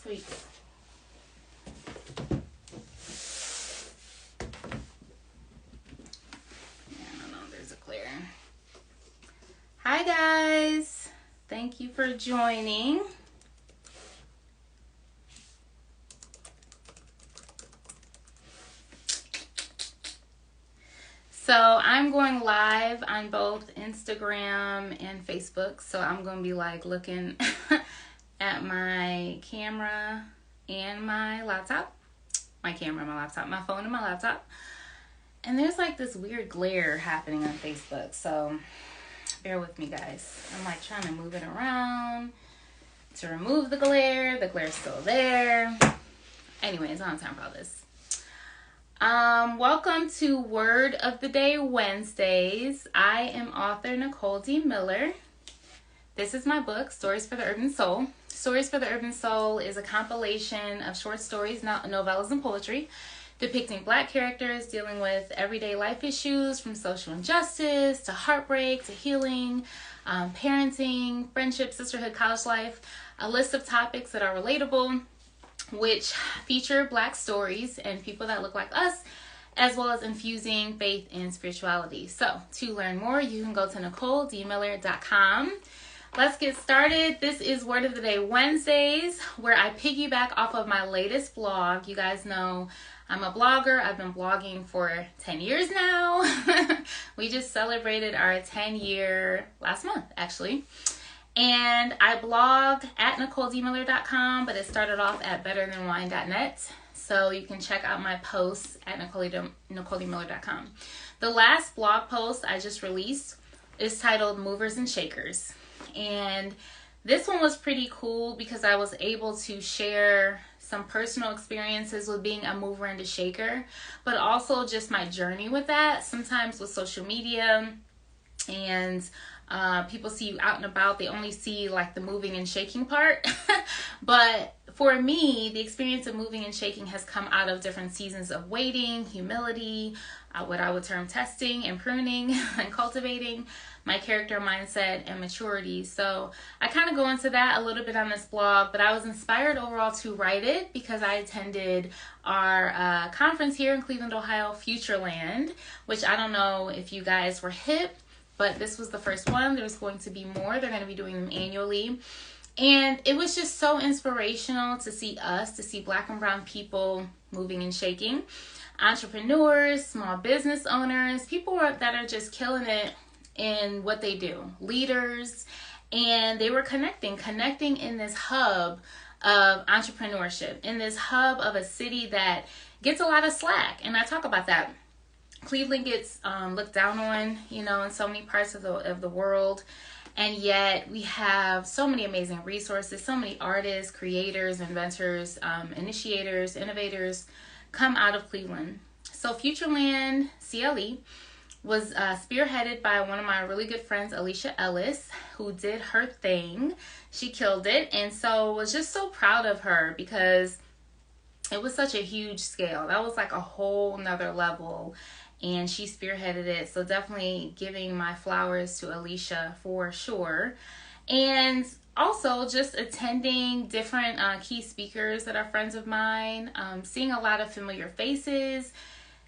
Sweet. There's a clear. Hi guys. Thank you for joining. So I'm going live on both Instagram and Facebook. So I'm going to be like looking at my camera and my laptop. My camera and my laptop. My phone and my laptop. And there's like this weird glare happening on Facebook. So bear with me, guys. I'm like trying to move it around to remove the glare. The glare's still there. Anyways, I don't have time for all this. Welcome to Word of the Day Wednesdays. I am author Nicole D. Miller. This is my book, Stories for the Urban Soul. Stories for the Urban Soul is a compilation of short stories, novellas, and poetry depicting Black characters dealing with everyday life issues from social injustice to heartbreak to healing, parenting, friendship, sisterhood, college life, a list of topics that are relatable, which feature Black stories and people that look like us, as well as infusing faith and spirituality. So to learn more, you can go to NicoleDMiller.com. Let's get started. This is Word of the Day Wednesdays, where I piggyback off of my latest blog. You guys know I'm a blogger. I've been blogging for 10 years now. We just celebrated our 10-year last month, actually. And I blog at NicoleDMiller.com, but it started off at BetterThanWine.net. So you can check out my posts at NicoleDMiller.com. The last blog post I just released is titled Movers and Shakers. And this one was pretty cool because I was able to share some personal experiences with being a mover and a shaker, but also just my journey with that. Sometimes with social media and people see you out and about, they only see like the moving and shaking part. But for me, the experience of moving and shaking has come out of different seasons of waiting, humility, what I would term testing and pruning and cultivating my character, mindset, and maturity. So I kind of go into that a little bit on this blog, but I was inspired overall to write it because I attended our conference here in Cleveland, Ohio, Futureland, which I don't know if you guys were hip, but this was the first one. There's going to be more. They're going to be doing them annually. And it was just so inspirational to see us, to see Black and brown people moving and shaking. Entrepreneurs, small business owners, people that are just killing it in what they do. Leaders. And they were connecting in this hub of entrepreneurship, in this hub of a city that gets a lot of slack. And I talk about that. Cleveland gets looked down on, in so many parts of the world. And yet we have so many amazing resources, so many artists, creators, inventors, initiators, innovators come out of Cleveland. So Futureland CLE was spearheaded by one of my really good friends, Alicia Ellis, who did her thing. She killed it. And so was just so proud of her because it was such a huge scale. That was like a whole nother level. And she spearheaded it. So definitely giving my flowers to Alicia for sure. And also just attending different key speakers that are friends of mine. Seeing a lot of familiar faces.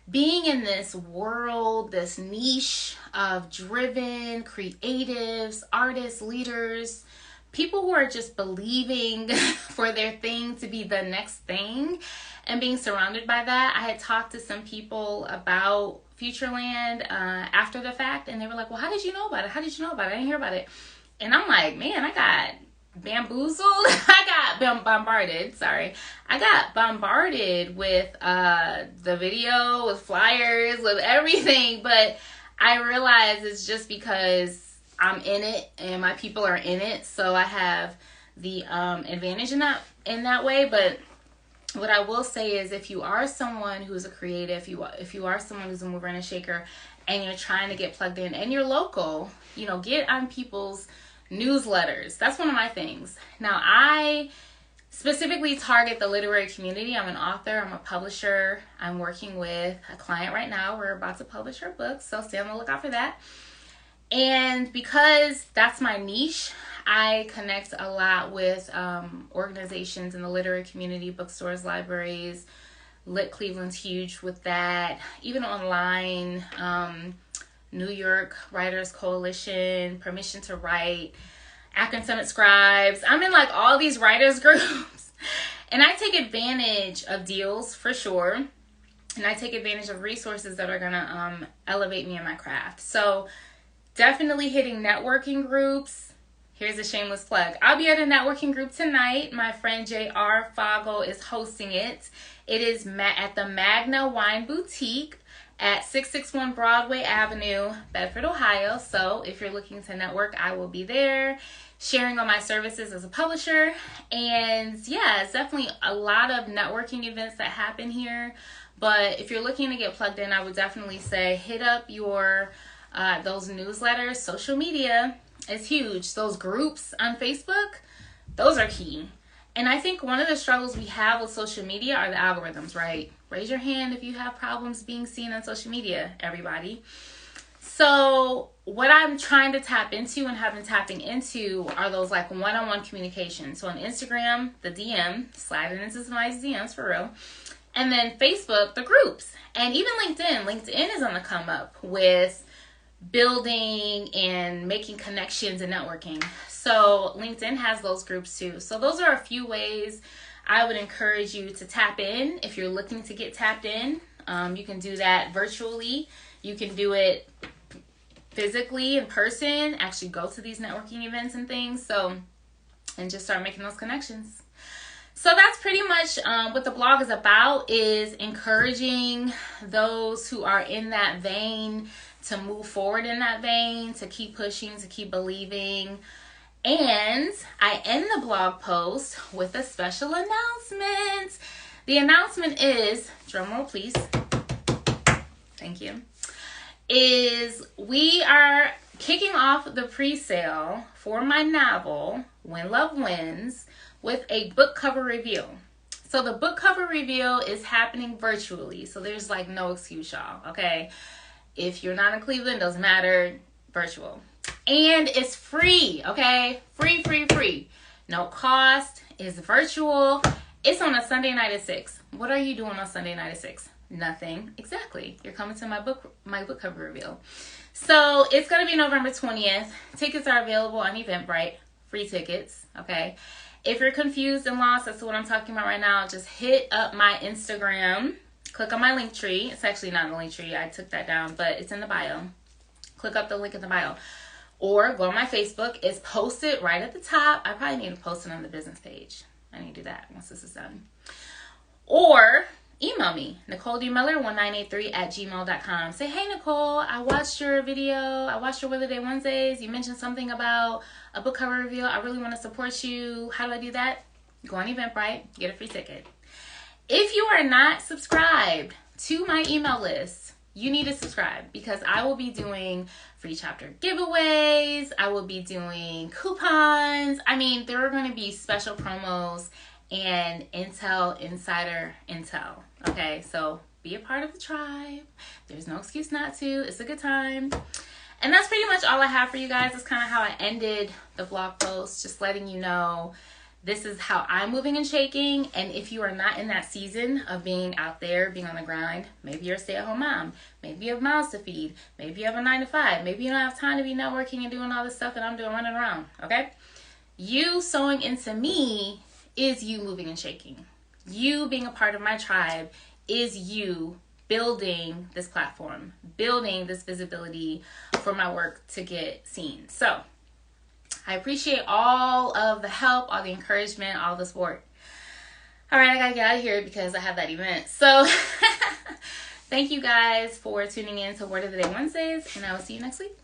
Being in this world, this niche of driven creatives, artists, leaders. People who are just believing for their thing to be the next thing. And being surrounded by that, I had talked to some people about Futureland after the fact, and they were like, well, how did you know about it? How did you know about it? I didn't hear about it. And I'm like, man, I got bamboozled. I got bombarded. I got bombarded with the video, with flyers, with everything. But I realized it's just because I'm in it and my people are in it. So I have the advantage in that way. But what I will say is if you are someone who's a creative, if you are someone who's a mover and a shaker, and you're trying to get plugged in and you're local, get on people's newsletters. That's one of my things. Now, I specifically target the literary community. I'm an author. I'm a publisher. I'm working with a client right now. We're about to publish our book, so stay on the lookout for that. And because that's my niche, I connect a lot with organizations in the literary community, bookstores, libraries. Lit Cleveland's huge with that. Even online, New York Writers Coalition, Permission to Write, Akron Summit Scribes. I'm in like all these writers groups. And I take advantage of deals for sure. And I take advantage of resources that are going to elevate me in my craft. So definitely hitting networking groups. Here's a shameless plug. I'll be at a networking group tonight. My friend J.R. Fogel is hosting it. It is at the Magna Wine Boutique at 661 Broadway Avenue, Bedford, Ohio. So if you're looking to network, I will be there sharing on my services as a publisher. And yeah, it's definitely a lot of networking events that happen here. But if you're looking to get plugged in, I would definitely say hit up your those newsletters. Social media is huge. Those groups on Facebook, those are key. And I think one of the struggles we have with social media are the algorithms, right? Raise your hand if you have problems being seen on social media, everybody. So what I'm trying to tap into and have been tapping into are those like one-on-one communication. So on Instagram, the DM, sliding into somebody's DMs for real. And then Facebook, the groups. And even LinkedIn. LinkedIn is on the come up with building and making connections and networking. So LinkedIn has those groups too. So those are a few ways I would encourage you to tap in. If you're looking to get tapped in, you can do that virtually. You can do it physically in person, actually go to these networking events and things. So, and just start making those connections. So that's pretty much what the blog is about, is encouraging those who are in that vein to move forward in that vein, to keep pushing, to keep believing. And I end the blog post with a special announcement. The announcement is, drumroll please, thank you, is we are kicking off the pre-sale for my novel, When Love Wins, with a book cover reveal. So the book cover reveal is happening virtually. So there's like no excuse, y'all, okay? If you're not in Cleveland, doesn't matter, virtual. And it's free, okay? Free. No cost. It's virtual. It's on a Sunday night at 6. What are you doing on Sunday night at 6? Nothing. Exactly. You're coming to my book cover reveal. So it's going to be November 20th. Tickets are available on Eventbrite. Free tickets, okay? If you're confused and lost as to what I'm talking about right now, just hit up my Instagram. Click on my link tree. It's actually not in the link tree. I took that down, but it's in the bio. Click up the link in the bio. Or go on my Facebook. It's posted right at the top. I probably need to post it on the business page. I need to do that once this is done. Or email me, NicoleDMiller1983@gmail.com. Say, hey, Nicole, I watched your video. I watched your Weather Day Wednesdays. You mentioned something about a book cover reveal. I really want to support you. How do I do that? Go on Eventbrite. Get a free ticket. If you are not subscribed to my email list, you need to subscribe, because I will be doing free chapter giveaways. I will be doing coupons. I mean, there are going to be special promos and insider intel. Okay, so be a part of the tribe. There's no excuse not to. It's a good time. And that's pretty much all I have for you guys. That's kind of how I ended the blog post, just letting you know this is how I'm moving and shaking. And if you are not in that season of being out there, being on the grind, maybe you're a stay-at-home mom, maybe you have mouths to feed, maybe you have a 9-to-5, maybe you don't have time to be networking and doing all this stuff that I'm doing, running around, okay? You sewing into me is you moving and shaking. You being a part of my tribe is you building this platform, building this visibility for my work to get seen. So I appreciate all of the help, all the encouragement, all the support. All right, I gotta get out of here because I have that event. So thank you guys for tuning in to Word of the Day Wednesdays, and I will see you next week.